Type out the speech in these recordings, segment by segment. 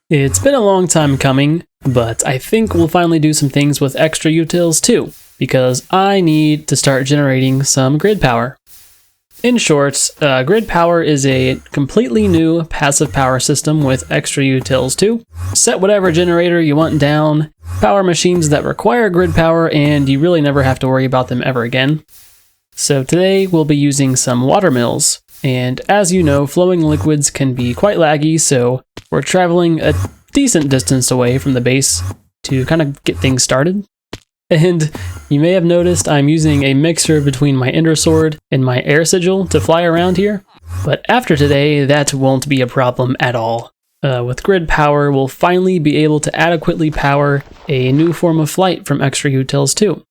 It's been a long time coming, but I think we'll finally do some things with ExtraUtils2, because I need to start generating some grid power. In short, grid power is a completely new passive power system with ExtraUtils2. Set whatever generator you want down, power machines that require grid power, and you really never have to worry about them ever again. So today we'll be using some watermills. And as you know, flowing liquids can be quite laggy, so we're traveling a decent distance away from the base to kind of get things started. And you may have noticed I'm using a mixture between my Ender Sword and my air sigil to fly around here. But after today, that won't be a problem at all. With grid power, we'll finally be able to adequately power a new form of flight from ExtraUtils2.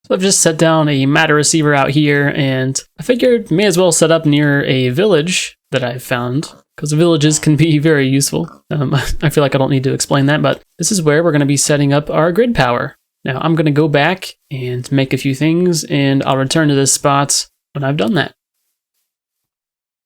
So I've just set down a matter receiver out here, and I figured may as well set up near a village that I've found, because villages can be very useful. I feel like I don't need to explain that, but this is where we're going to be setting up our grid power. Now I'm going to go back and make a few things, and I'll return to this spot when I've done that.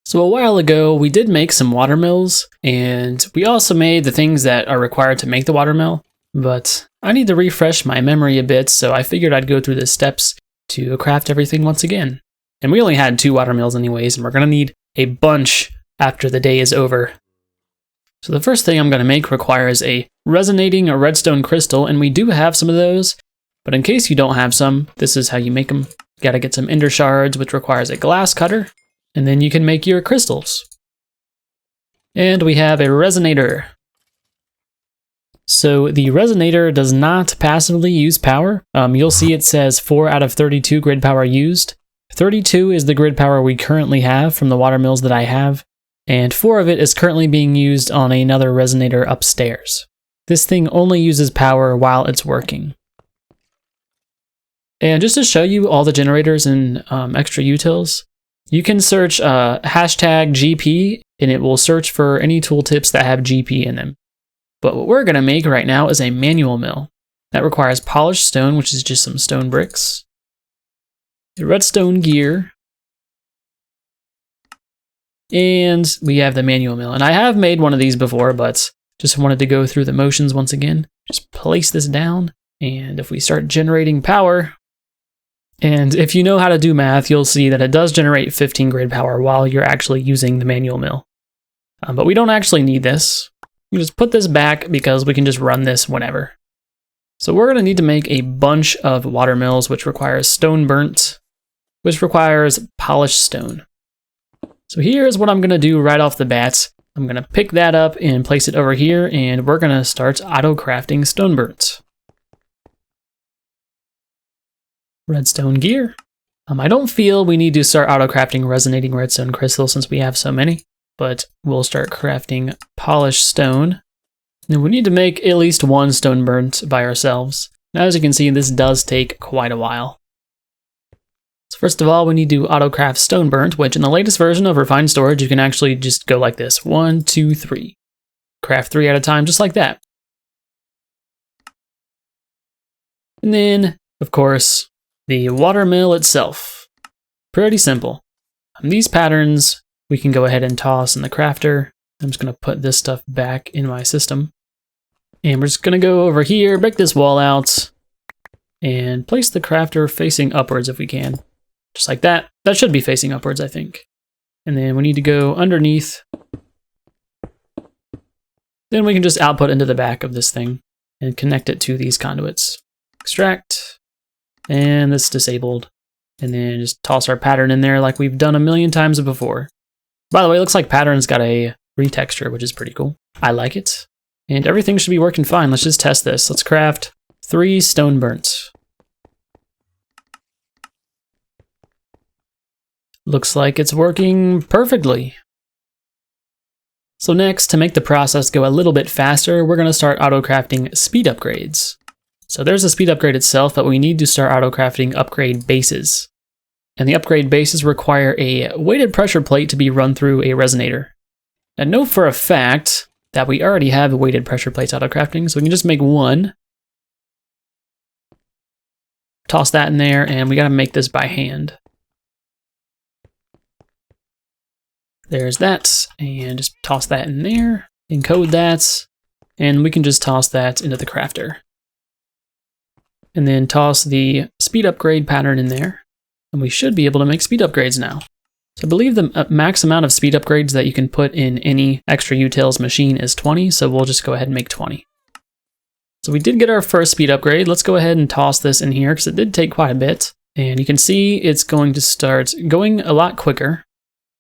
So a while ago, we did make some watermills, and we also made the things that are required to make the watermill, but I need to refresh my memory a bit, so I figured I'd go through the steps to craft everything once again. And we only had 2 watermills anyways, and we're going to need a bunch after the day is over. So the first thing I'm going to make requires a resonating redstone crystal, and we do have some of those, but in case you don't have some, this is how you make them. You got to get some ender shards, which requires a glass cutter, and then you can make your crystals. And we have a resonator. So the resonator does not passively use power. You'll see it says 4 out of 32 grid power used. 32 is the grid power we currently have from the watermills that I have, and 4 of it is currently being used on another resonator upstairs. This thing only uses power while it's working. And just to show you all the generators in ExtraUtils, you can search hashtag GP, and it will search for any tooltips that have GP in them. But what we're going to make right now is a manual mill. That requires polished stone, which is just some stone bricks, redstone gear, and we have the manual mill. And I have made one of these before, but just wanted to go through the motions once again. Just place this down, and if we start generating power, and if you know how to do math, you'll see that it does generate 15 grid power while you're actually using the manual mill. But we don't actually need this. You just put this back because we can just run this whenever. So we're going to need to make a bunch of watermills, which requires stone burnt, which requires polished stone. So here's what I'm going to do right off the bat. I'm going to pick that up and place it over here, and we're going to start auto crafting stone burnt. Redstone gear. I don't feel we need to start auto crafting resonating redstone crystals since we have so many. But we'll start crafting polished stone. And we need to make at least 1 stone burnt by ourselves. Now, as you can see, this does take quite a while. So first of all, we need to auto craft stone burnt, which in the latest version of refined storage, you can actually just go like this. 1, 2, 3. Craft 3 at a time, just like that. And then, of course, the watermill itself. Pretty simple. These patterns we can go ahead and toss in the crafter. I'm just going to put this stuff back in my system. And we're just going to go over here, break this wall out, and place the crafter facing upwards if we can. Just like that. That should be facing upwards, I think. And then we need to go underneath. Then we can just output into the back of this thing and connect it to these conduits. Extract. And that's disabled. And then just toss our pattern in there like we've done a million times before. By the way, it looks like pattern's got a retexture, which is pretty cool. I like it. And everything should be working fine. Let's just test this. Let's craft 3 stone burnt. Looks like it's working perfectly. So next, to make the process go a little bit faster, we're going to start auto crafting speed upgrades. So there's a speed upgrade itself, but we need to start auto crafting upgrade bases. And the upgrade bases require a weighted pressure plate to be run through a resonator. And know for a fact that we already have weighted pressure plates auto crafting, so we can just make 1. Toss that in there, and we gotta make this by hand. There's that, and just toss that in there, encode that, and we can just toss that into the crafter. And then toss the speed upgrade pattern in there, and we should be able to make speed upgrades now. So I believe the max amount of speed upgrades that you can put in any ExtraUtils machine is 20, so we'll just go ahead and make 20. So we did get our first speed upgrade. Let's go ahead and toss this in here because it did take quite a bit. And you can see it's going to start going a lot quicker.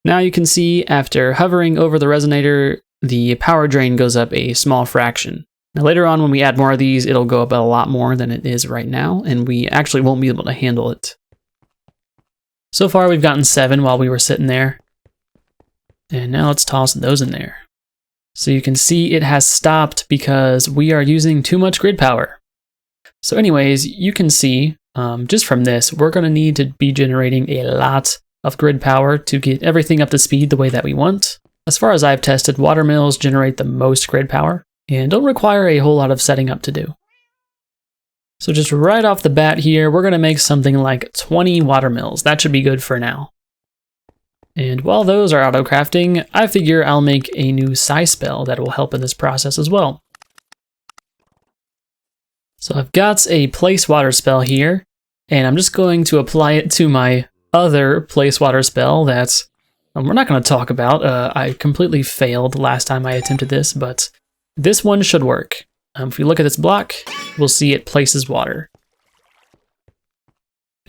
Now you can see after hovering over the resonator, the power drain goes up a small fraction. Now later on when we add more of these, it'll go up a lot more than it is right now, and we actually won't be able to handle it. So far we've gotten 7 while we were sitting there. And now let's toss those in there. So you can see it has stopped because we are using too much grid power. So anyways, you can see just from this, we're going to need to be generating a lot of grid power to get everything up to speed the way that we want. As far as I've tested, Watermills generate the most grid power and don't require a whole lot of setting up to do. So just right off the bat here, we're going to make something like 20 Watermills. That should be good for now. And while those are auto-crafting, I figure I'll make a new size spell that will help in this process as well. So I've got a place water spell here, and I'm just going to apply it to my other place water spell that's we're not going to talk about. I completely failed last time I attempted this, but this one should work. If we look at this block, we'll see it places water.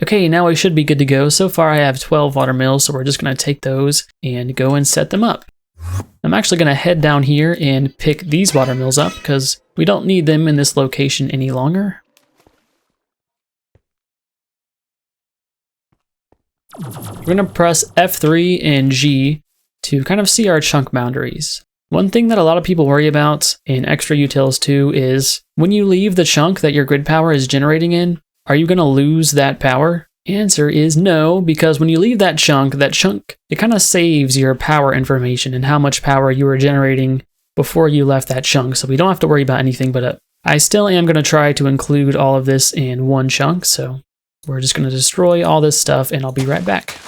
Okay, now we should be good to go. So far I have 12 Watermills, so we're just going to take those and go and set them up. I'm actually going to head down here and pick these Watermills up because we don't need them in this location any longer. We're going to press F3 and G to kind of see our chunk boundaries. One thing that a lot of people worry about in ExtraUtils2 is when you leave the chunk that your grid power is generating in, are you going to lose that power? Answer is no, because when you leave that chunk, it kind of saves your power information and how much power you were generating before you left that chunk. So we don't have to worry about anything, but I still am going to try to include all of this in one chunk. So we're just going to destroy all this stuff and I'll be right back.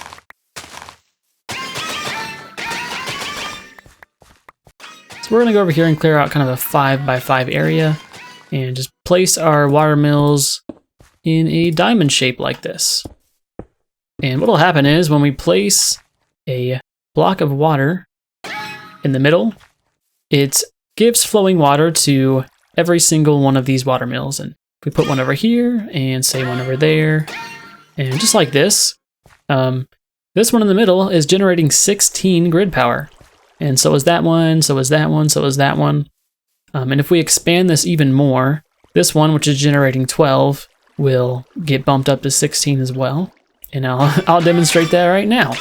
So we're going to go over here and clear out kind of a 5x5 area and just place our Watermills in a diamond shape like this. And what'll happen is when we place a block of water in the middle, it gives flowing water to every single one of these Watermills. And if we put one over here and say one over there, and just like this, this one in the middle is generating 16 grid power. And so is that one, so is that one, so is that one. And if we expand this even more, this one, which is generating 12, will get bumped up to 16 as well. And I'll demonstrate that right now.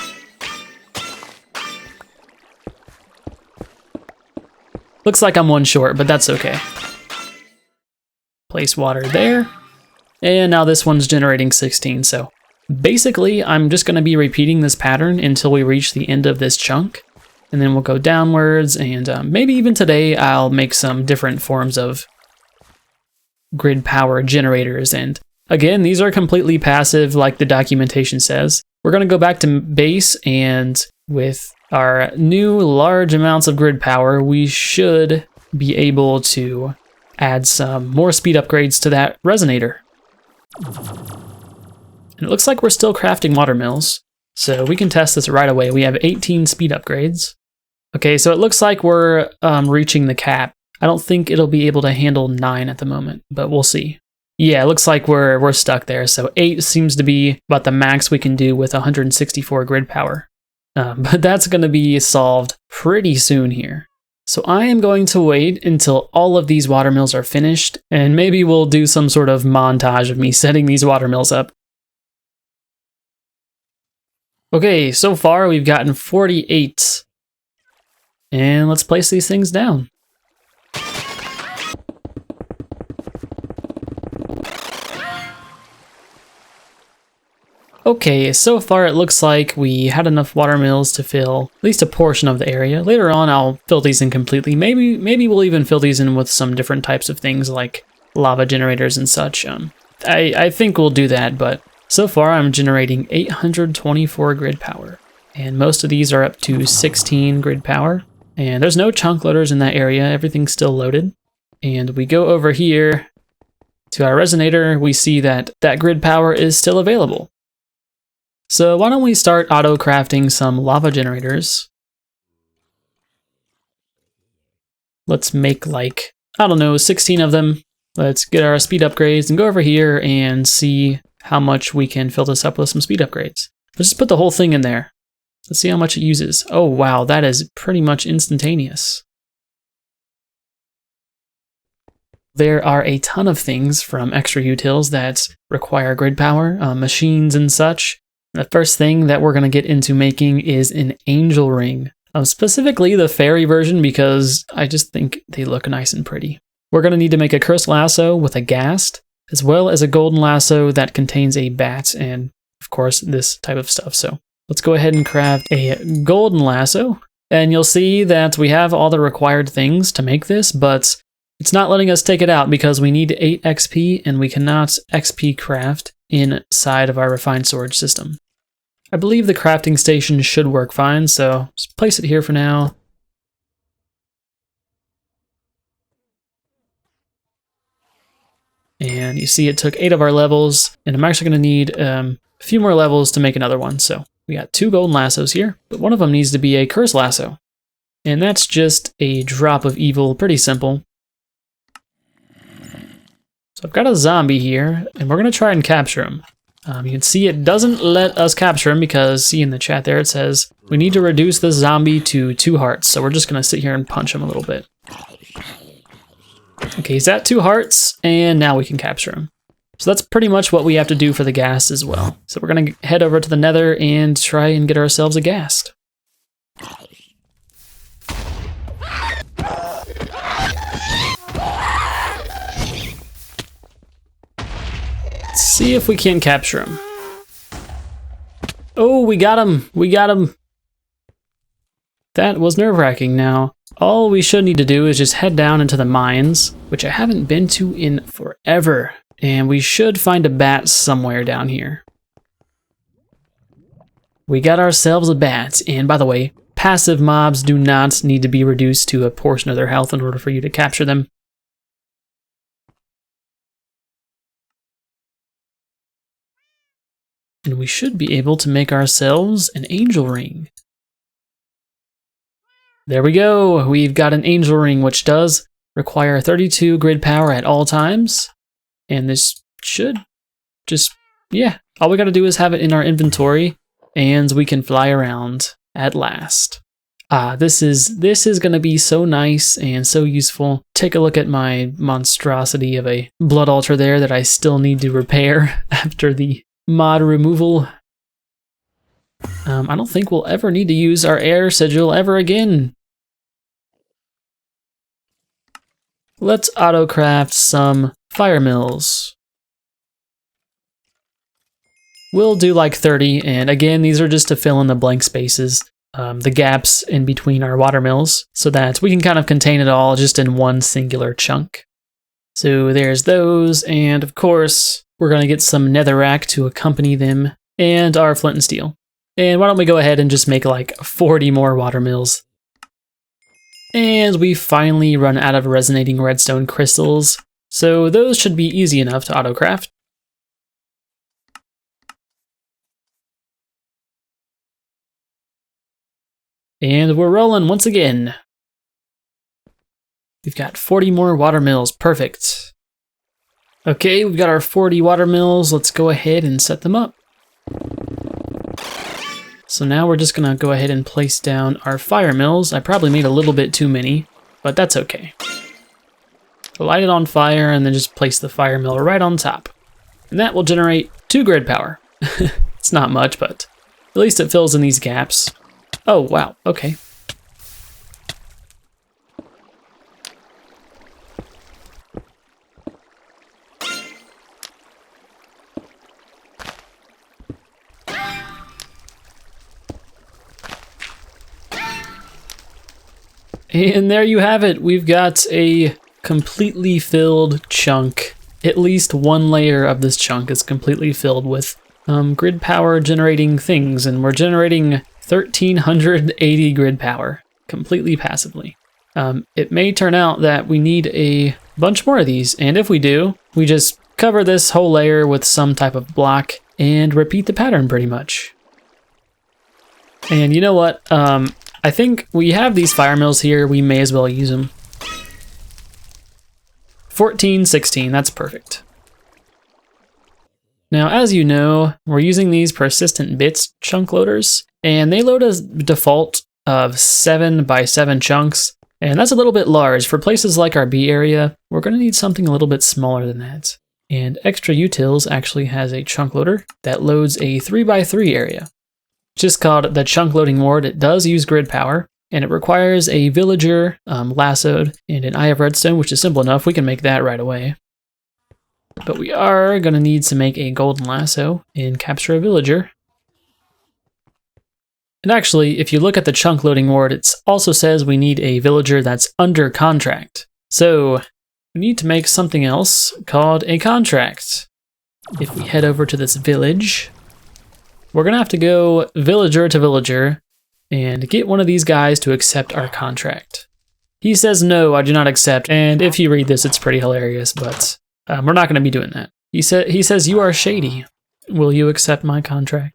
Looks like I'm one short, but that's okay. Place water there. And now this one's generating 16. So basically, I'm just going to be repeating this pattern until we reach the end of this chunk. And then we'll go downwards, and maybe even today I'll make some different forms of grid power generators. And again, these are completely passive like the documentation says. We're going to go back to base, and with our new large amounts of grid power, we should be able to add some more speed upgrades to that resonator. And it looks like we're still crafting Watermills, so we can test this right away. We have 18 speed upgrades. Okay, so it looks like we're reaching the cap. I don't think it'll be able to handle 9 at the moment, but we'll see. Yeah, it looks like we're stuck there. So 8 seems to be about the max we can do with 164 grid power. But that's going to be solved pretty soon here. So I am going to wait until all of these Watermills are finished, and maybe we'll do some sort of montage of me setting these Watermills up. Okay, so far we've gotten 48. And let's place these things down. Okay, so far it looks like we had enough Watermills to fill at least a portion of the area. Later on I'll fill these in completely. Maybe we'll even fill these in with some different types of things like lava generators and such. I think we'll do that, but so far I'm generating 824 grid power. And most of these are up to 16 grid power. And there's no chunk loaders in that area. Everything's still loaded. And we go over here to our Resonator. We see that that grid power is still available. So why don't we start auto crafting some lava generators? Let's make like, I don't know, 16 of them. Let's get our speed upgrades and go over here and see how much we can fill this up with some speed upgrades. Let's just put the whole thing in there. Let's see how much it uses. Oh wow, that is pretty much instantaneous. There are a ton of things from ExtraUtils that require grid power, machines and such. The first thing that we're going to get into making is an angel ring. Specifically the fairy version because I just think they look nice and pretty. We're going to need to make a cursed lasso with a ghast, as well as a golden lasso that contains a bat and, of course, this type of stuff. So let's go ahead and craft a golden lasso. And you'll see that we have all the required things to make this, but it's not letting us take it out because we need 8 XP and we cannot XP craft inside of our refined storage system. I believe the crafting station should work fine, so just place it here for now. And you see it took 8 of our levels, and I'm actually going to need a few more levels to make another one. So we got 2 golden lassos here, but one of them needs to be a cursed lasso. And that's just a drop of evil, pretty simple. So I've got a zombie here, and we're going to try and capture him. You can see it doesn't let us capture him because, see in the chat there, it says we need to reduce the zombie to 2 hearts. So we're just going to sit here and punch him a little bit. Okay, he's at 2 hearts, and now we can capture him. So that's pretty much what we have to do for the ghast as well. So we're going to head over to the nether and try and get ourselves a ghast. Let's see if we can capture him. Oh, we got him! We got him! That was nerve-wracking. Now, all we should need to do is just head down into the mines, which I haven't been to in forever. And we should find a bat somewhere down here. We got ourselves a bat, and by the way, passive mobs do not need to be reduced to a portion of their health in order for you to capture them. And we should be able to make ourselves an angel ring. There we go, we've got an angel ring, which does require 32 grid power at all times. And this should just, yeah, all we gotta do is have it in our inventory, and we can fly around at last. This is gonna be so nice and so useful. Take a look at my monstrosity of a blood altar there that I still need to repair after the mod removal. I don't think we'll ever need to use our air sigil ever again. Let's auto-craft some fire mills. We'll do like 30, and again, these are just to fill in the blank spaces, the gaps in between our water mills, so that we can kind of contain it all just in one singular chunk. So there's those, and of course, we're going to get some netherrack to accompany them, and our flint and steel. And why don't we go ahead and just make like 40 more water mills. And we finally run out of resonating redstone crystals, so those should be easy enough to auto-craft. And we're rolling once again. We've got 40 more water mills, perfect. Okay, we've got our 40 water mills. Let's go ahead and set them up. So now we're just gonna go ahead and place down our fire mills. I probably made a little bit too many, but that's okay. Light it on fire and then just place the fire mill right on top. And that will generate 2 grid power. It's not much, but at least it fills in these gaps. Oh, wow, okay. And there you have it. We've got a completely filled chunk. At least one layer of this chunk is completely filled with grid power generating things, and we're generating 1,380 grid power, completely passively. It may turn out that we need a bunch more of these, and if we do, we just cover this whole layer with some type of block and repeat the pattern pretty much. And you know what? I think we have these fire mills here, we may as well use them. 14, 16, that's perfect. Now, as you know, we're using these persistent bits chunk loaders, and they load a default of 7 by 7 chunks, and that's a little bit large. For places like our B area, we're going to need something a little bit smaller than that. And ExtraUtils actually has a chunk loader that loads a 3 by 3 area. It's just called the chunk loading ward. It does use grid power, and it requires a villager lassoed and an eye of redstone, which is simple enough. We can make that right away. But we are going to need to make a golden lasso and capture a villager. And actually, if you look at the chunk loading ward, it also says we need a villager that's under contract. So we need to make something else called a contract. If we head over to this village, we're going to have to go villager to villager and get one of these guys to accept our contract. He says, no, I do not accept. And if you read this, it's pretty hilarious, but we're not going to be doing that. He says, you are shady. Will you accept my contract?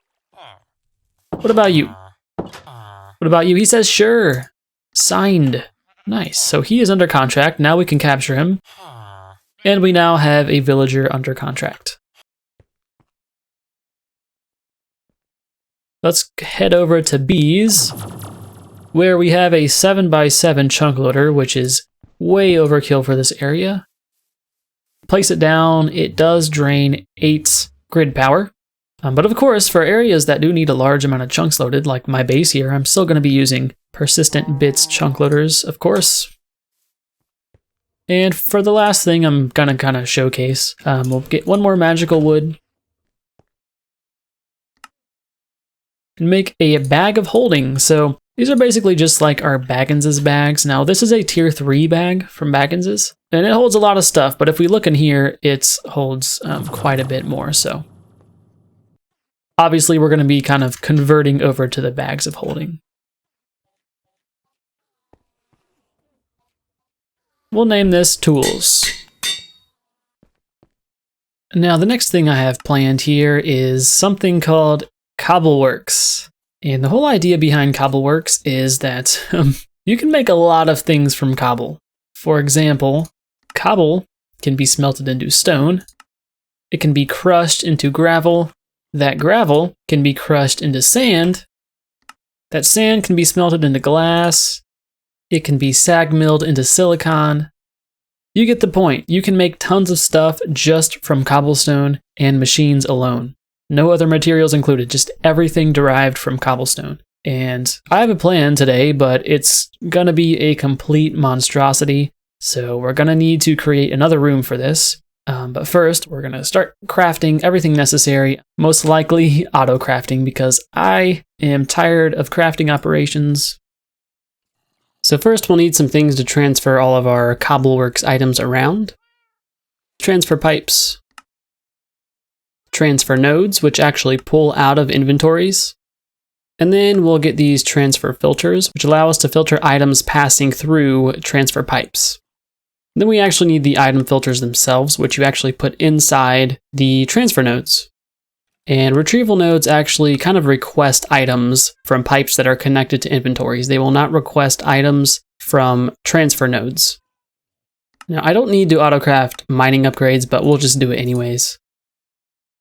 What about you? What about you? He says, sure. Signed. Nice. So he is under contract. Now we can capture him. And we now have a villager under contract. Let's head over to B's, where we have a 7 by 7 chunk loader, which is way overkill for this area. Place it down, it does drain 8 grid power. But of course, for areas that do need a large amount of chunks loaded, like my base here, I'm still going to be using persistent bits chunk loaders, of course. And for the last thing I'm going to kind of showcase, we'll get one more magical wood. And make a bag of holding. So these are basically just like our Baggins's bags. Now this is a tier 3 bag from Baggins's, and it holds a lot of stuff, but if we look in here, it holds quite a bit more. So obviously we're going to be kind of converting over to the bags of holding. We'll name this tools. Now the next thing I have planned here is something called Cobbleworks. And the whole idea behind Cobbleworks is that you can make a lot of things from cobble. For example, cobble can be smelted into stone. It can be crushed into gravel. That gravel can be crushed into sand. That sand can be smelted into glass. It can be sag milled into silicon. You get the point. You can make tons of stuff just from cobblestone and machines alone. No other materials included, just everything derived from cobblestone. And I have a plan today, but it's gonna be a complete monstrosity. So we're gonna need to create another room for this. But first, we're gonna start crafting everything necessary, most likely auto crafting, because I am tired of crafting operations. So first we'll need some things to transfer all of our Cobbleworks items around. Transfer pipes. Transfer nodes, which actually pull out of inventories. And then we'll get these transfer filters, which allow us to filter items passing through transfer pipes. Then we actually need the item filters themselves, which you actually put inside the transfer nodes. And retrieval nodes actually kind of request items from pipes that are connected to inventories. They will not request items from transfer nodes. Now, I don't need to autocraft mining upgrades, but we'll just do it anyways.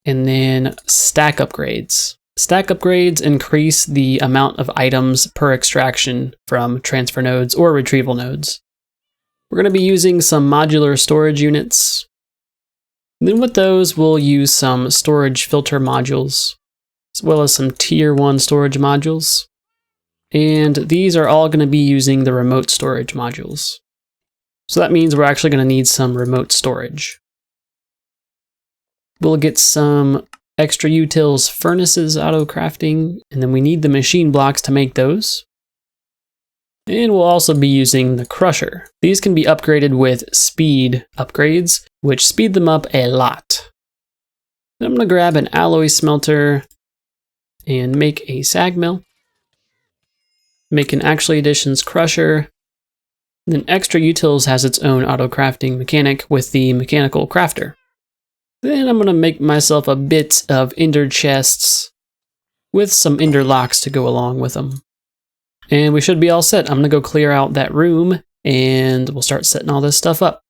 And then stack upgrades. Stack upgrades increase the amount of items per extraction from transfer nodes or retrieval nodes. We're going to be using some modular storage units. And then with those, we'll use some storage filter modules, as well as some tier 1 storage modules. And these are all going to be using the remote storage modules. So that means we're actually going to need some remote storage. We'll get some ExtraUtils furnaces auto crafting, and then we need the machine blocks to make those. And we'll also be using the crusher. These can be upgraded with speed upgrades, which speed them up a lot. Then I'm going to grab an alloy smelter and make a sag mill. make an ExtraUtils crusher. And then ExtraUtils has its own auto crafting mechanic with the mechanical crafter. Then I'm going to make myself a bit of ender chests with some ender locks to go along with them. And we should be all set. I'm going to go clear out that room and we'll start setting all this stuff up.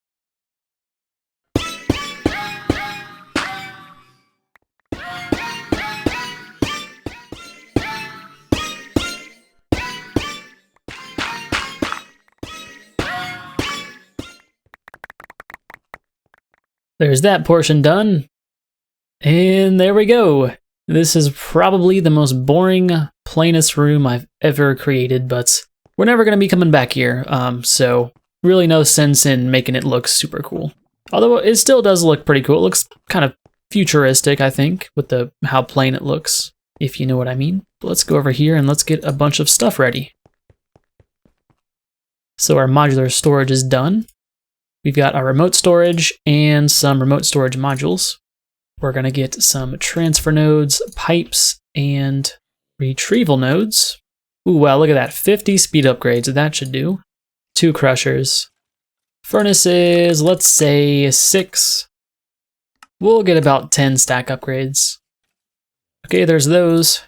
There's that portion done. And there we go. This is probably the most boring, plainest room I've ever created, but we're never going to be coming back here, so really no sense in making it look super cool. Although it still does look pretty cool. It looks kind of futuristic, I think, with how plain it looks, if you know what I mean. But let's go over here and let's get a bunch of stuff ready. So our modular storage is done. We've got our remote storage and some remote storage modules. We're going to get some transfer nodes, pipes, and retrieval nodes. Ooh, wow, look at that. 50 speed upgrades, that should do. 2 crushers. Furnaces, let's say 6. We'll get about 10 stack upgrades. Okay, there's those.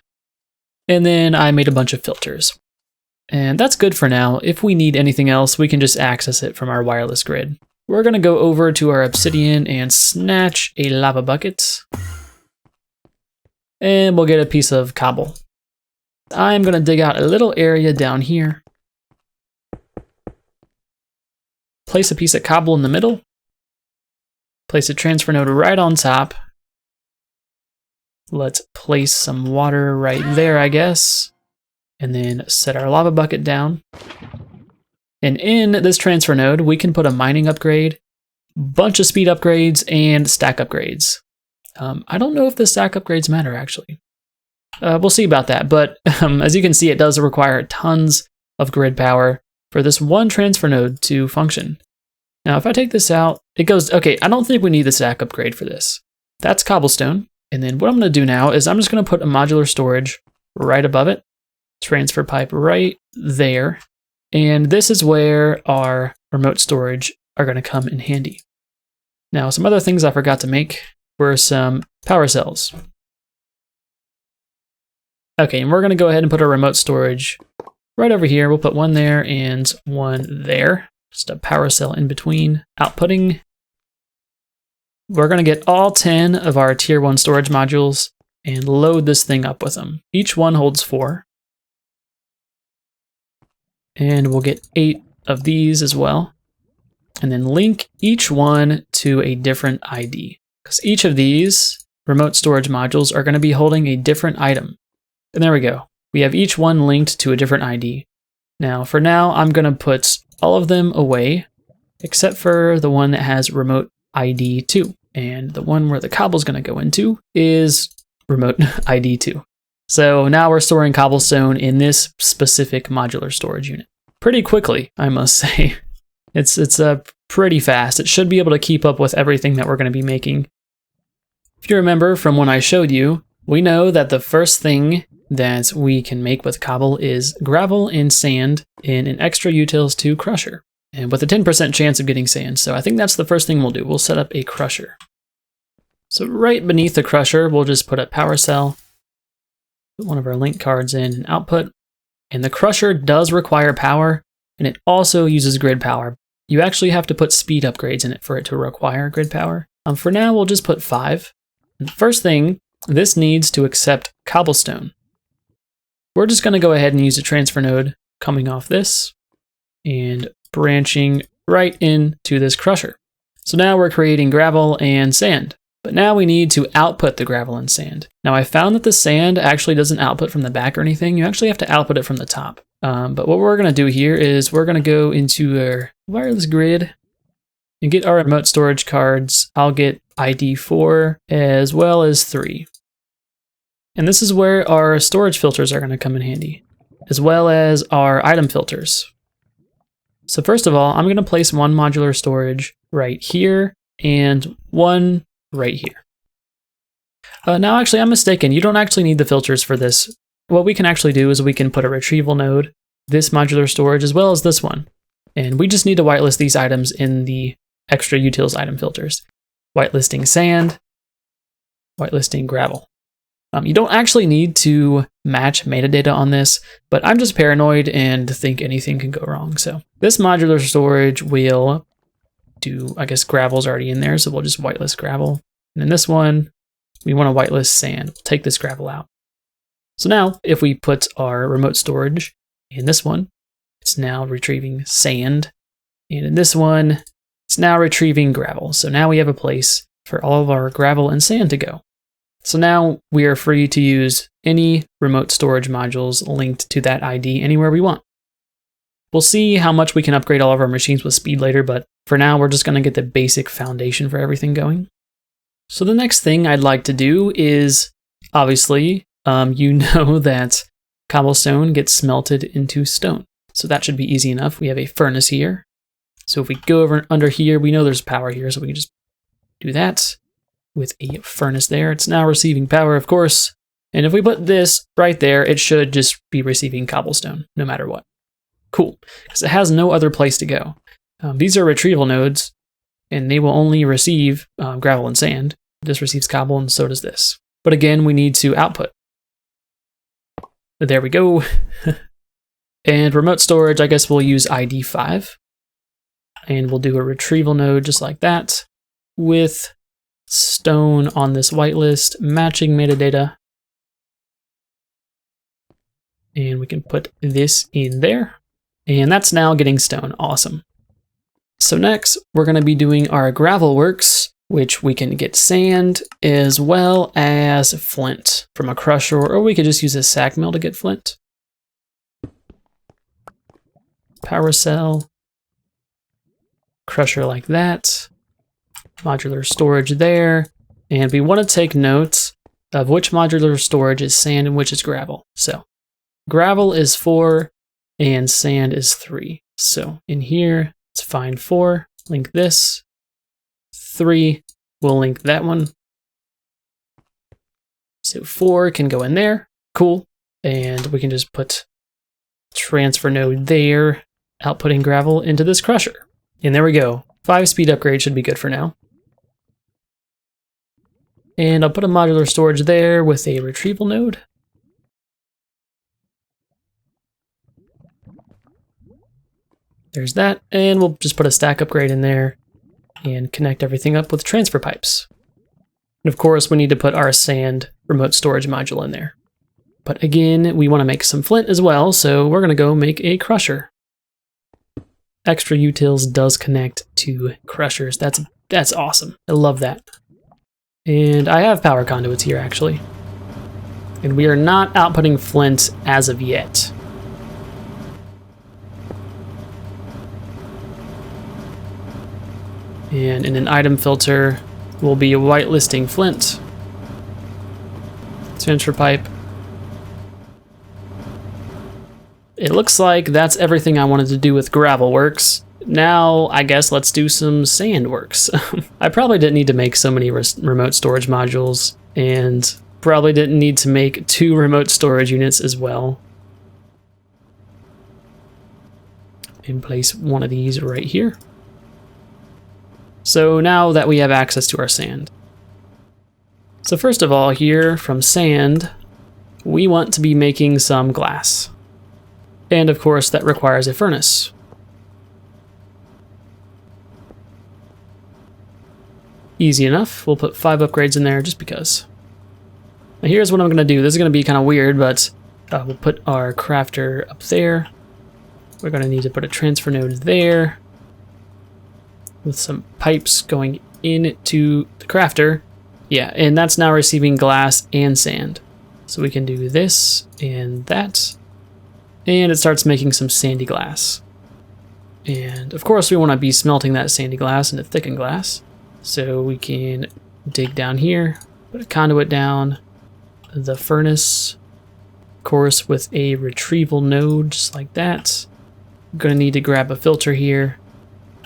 And then I made a bunch of filters. And that's good for now. If we need anything else, we can just access it from our wireless grid. We're going to go over to our obsidian and snatch a lava bucket. And we'll get a piece of cobble. I'm going to dig out a little area down here. Place a piece of cobble in the middle. Place a transfer node right on top. Let's place some water right there, I guess. And then set our lava bucket down. And in this transfer node, we can put a mining upgrade, bunch of speed upgrades, and stack upgrades. I don't know if the stack upgrades matter, actually. We'll see about that, but as you can see, it does require tons of grid power for this one transfer node to function. Now, if I take this out, it goes, okay, I don't think we need the stack upgrade for this. That's cobblestone. And then what I'm going to do now is I'm just going to put a modular storage right above it. Transfer pipe right there. And this is where our remote storage are going to come in handy. Now, some other things I forgot to make were some power cells. Okay, and we're going to go ahead and put our remote storage right over here. We'll put one there and one there. Just a power cell in between. Outputting. We're going to get all 10 of our tier 1 storage modules and load this thing up with them. Each one holds 4. And we'll get 8 of these as well. And then link each one to a different ID. Because each of these remote storage modules are going to be holding a different item. And there we go. We have each one linked to a different ID. Now, for now, I'm going to put all of them away, except for the one that has remote ID 2. And the one where the cobble's going to go into is remote ID 2. So now we're storing cobblestone in this specific modular storage unit. Pretty quickly, I must say. It's pretty fast. It should be able to keep up with everything that we're going to be making. If you remember from when I showed you, we know that the first thing that we can make with cobble is gravel and sand in an ExtraUtils2 crusher. And with a 10% chance of getting sand. So I think that's the first thing we'll do. We'll set up a crusher. So right beneath the crusher, we'll just put a power cell. Put one of our link cards in and output. And the crusher does require power, and it also uses grid power. You actually have to put speed upgrades in it for it to require grid power. For now, we'll just put 5. And the first thing, this needs to accept cobblestone. We're just going to go ahead and use a transfer node coming off this and branching right into this crusher. So now we're creating gravel and sand. But now we need to output the gravel and sand. Now I found that the sand actually doesn't output from the back or anything. You actually have to output it from the top. But what we're going to do here is we're going to go into our wireless grid and get our remote storage cards. I'll get ID 4 as well as 3. And this is where our storage filters are going to come in handy, as well as our item filters. So first of all, I'm going to place one modular storage right here and one right here. Now actually I'm mistaken. You don't actually need the filters for this. What we can actually do is we can put a retrieval node this modular storage as well as this one. And we just need to whitelist these items in the extra utils item filters. Whitelisting sand, whitelisting gravel. You don't actually need to match metadata on this, but I'm just paranoid and think anything can go wrong. So this modular storage will do, I guess gravel's already in there, so we'll just whitelist gravel. And in this one, we want to whitelist sand. We'll take this gravel out. So now if we put our remote storage in this one, it's now retrieving sand. And in this one, it's now retrieving gravel. So now we have a place for all of our gravel and sand to go. So now we are free to use any remote storage modules linked to that ID anywhere we want. We'll see how much we can upgrade all of our machines with speed later, but for now we're just going to get the basic foundation for everything going. So the next thing I'd like to do is, obviously, you know that cobblestone gets smelted into stone. So that should be easy enough. We have a furnace here. So if we go over under here, we know there's power here, so we can just do that. With a furnace there, it's now receiving power, of course. And if we put this right there, it should just be receiving cobblestone, no matter what. Cool, because it has no other place to go. These are retrieval nodes, and they will only receive gravel and sand. This receives cobble, and so does this. But again, we need to output. There we go. And remote storage, I guess we'll use ID 5. And we'll do a retrieval node just like that, with stone on this whitelist, matching metadata. And we can put this in there. And that's now getting stone. Awesome. So next, we're going to be doing our gravel works, which we can get sand as well as flint from a crusher, or we could just use a sack mill to get flint. Power cell. Crusher like that. Modular storage there, and we want to take notes of which modular storage is sand and which is gravel. So gravel is 4 and sand is 3. So in here, let's find 4, link this, 3, we'll link that one. So 4 can go in there, cool, and we can just put transfer node there, outputting gravel into this crusher. And there we go. 5 speed upgrade should be good for now. And I'll put a modular storage there with a retrieval node. There's that, and we'll just put a stack upgrade in there and connect everything up with transfer pipes. And of course, we need to put our sand remote storage module in there. But again, we want to make some flint as well, so we're going to go make a crusher. ExtraUtils does connect to crushers. That's awesome. I love that. And I have power conduits here, actually. And we are not outputting flint as of yet. And in an item filter, we'll be whitelisting flint. Transfer pipe. It looks like that's everything I wanted to do with Gravel Works. Now, I guess let's do some sand works. I probably didn't need to make so many remote storage modules, and probably didn't need to make 2 remote storage units as well. And place one of these right here. So now that we have access to our sand. So first of all, here from sand, we want to be making some glass. And of course, that requires a furnace. Easy enough. We'll put 5 upgrades in there just because. Now here's what I'm going to do. This is going to be kind of weird, but we'll put our crafter up there. We're going to need to put a transfer node there with some pipes going into the crafter. Yeah, and that's now receiving glass and sand. So we can do this and that. And it starts making some sandy glass. And of course we want to be smelting that sandy glass into thickened glass. So we can dig down here, put a conduit down, the furnace, of course with a retrieval node just like that. I'm going to need to grab a filter here,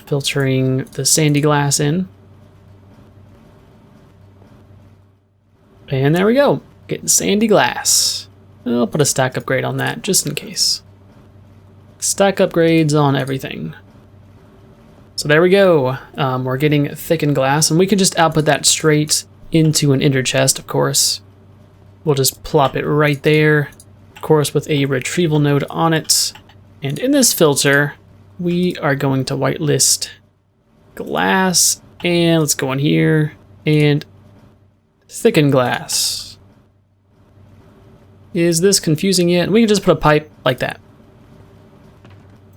filtering the sandy glass in. And there we go, getting sandy glass. I'll put a stack upgrade on that just in case. Stack upgrades on everything. So there we go. We're getting thickened glass, and we can just output that straight into an ender chest, of course. We'll just plop it right there, of course, with a retrieval node on it. And in this filter, we are going to whitelist glass, and let's go in here and thicken glass. Is this confusing yet? We can just put a pipe like that.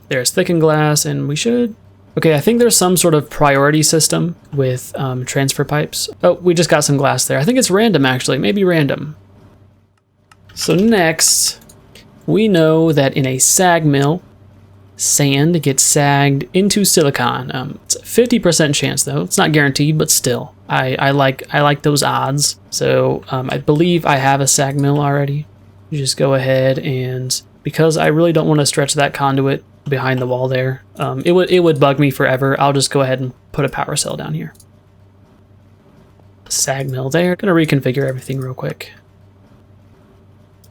There's thickened glass, and we should... Okay, I think there's some sort of priority system with transfer pipes. Oh, we just got some glass there. I think it's random, actually. Maybe random. So next, we know that in a sag mill, sand gets sagged into silicon. It's a 50% chance, though. It's not guaranteed, but still. I like those odds. So I believe I have a sag mill already. You just go ahead and... Because I really don't want to stretch that conduit behind the wall there. It would bug me forever. I'll just go ahead and put a power cell down here. Sag mill there. Gonna reconfigure everything real quick.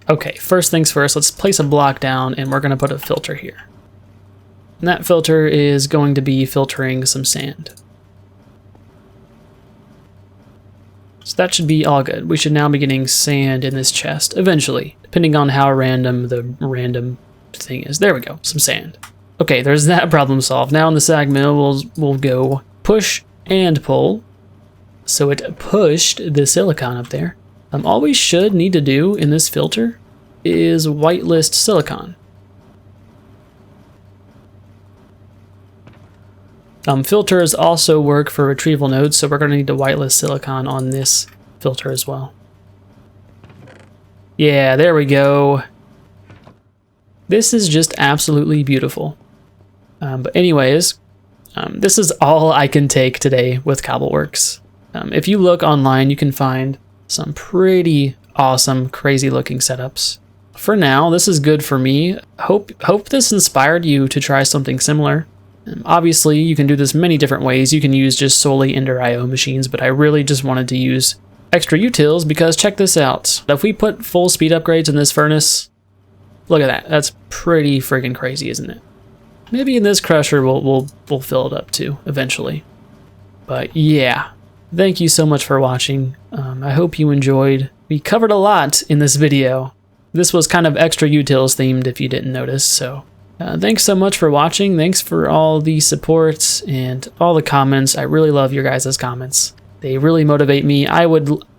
Okay, first things first, let's place a block down, and we're gonna put a filter here. And that filter is going to be filtering some sand. So that should be all good. We should now be getting sand in this chest eventually, depending on how random the random thing is. There we go, some sand. Okay, there's that problem solved. Now in the sag mill, we'll go push and pull. So it pushed the silicon up there. All we should need to do in this filter is whitelist silicon. Filters also work for retrieval nodes, so we're going to need to whitelist silicon on this filter as well. Yeah, there we go. This is just absolutely beautiful. But anyways, this is all I can take today with Cobbleworks. If you look online, you can find some pretty awesome, crazy looking setups. For now, this is good for me. Hope this inspired you to try something similar. Obviously, you can do this many different ways. You can use just solely Ender IO machines, but I really just wanted to use ExtraUtils because check this out. If we put full speed upgrades in this furnace, look at that. That's pretty friggin' crazy, isn't it? Maybe in this crusher we'll fill it up too eventually. But yeah, thank you so much for watching. I hope you enjoyed. We covered a lot in this video. This was kind of ExtraUtils themed if you didn't notice, so thanks so much for watching. Thanks for all the support and all the comments. I really love your guys' comments. They really motivate me.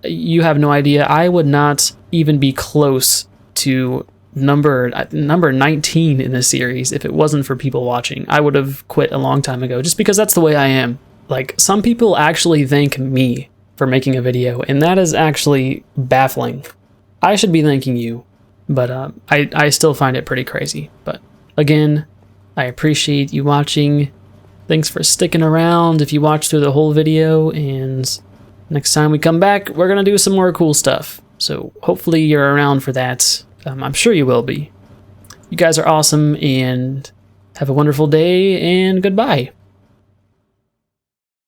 You have no idea, I would not even be close to number 19 in this series if it wasn't for people watching. I would have quit a long time ago just because that's the way I am. Like, some people actually thank me for making a video, and that is actually baffling. I should be thanking you, but I still find it pretty crazy. But again, I appreciate you watching. Thanks for sticking around if you watched through the whole video, and next time we come back, we're gonna do some more cool stuff. So hopefully you're around for that. I'm sure you will be. You guys are awesome, and have a wonderful day, and goodbye.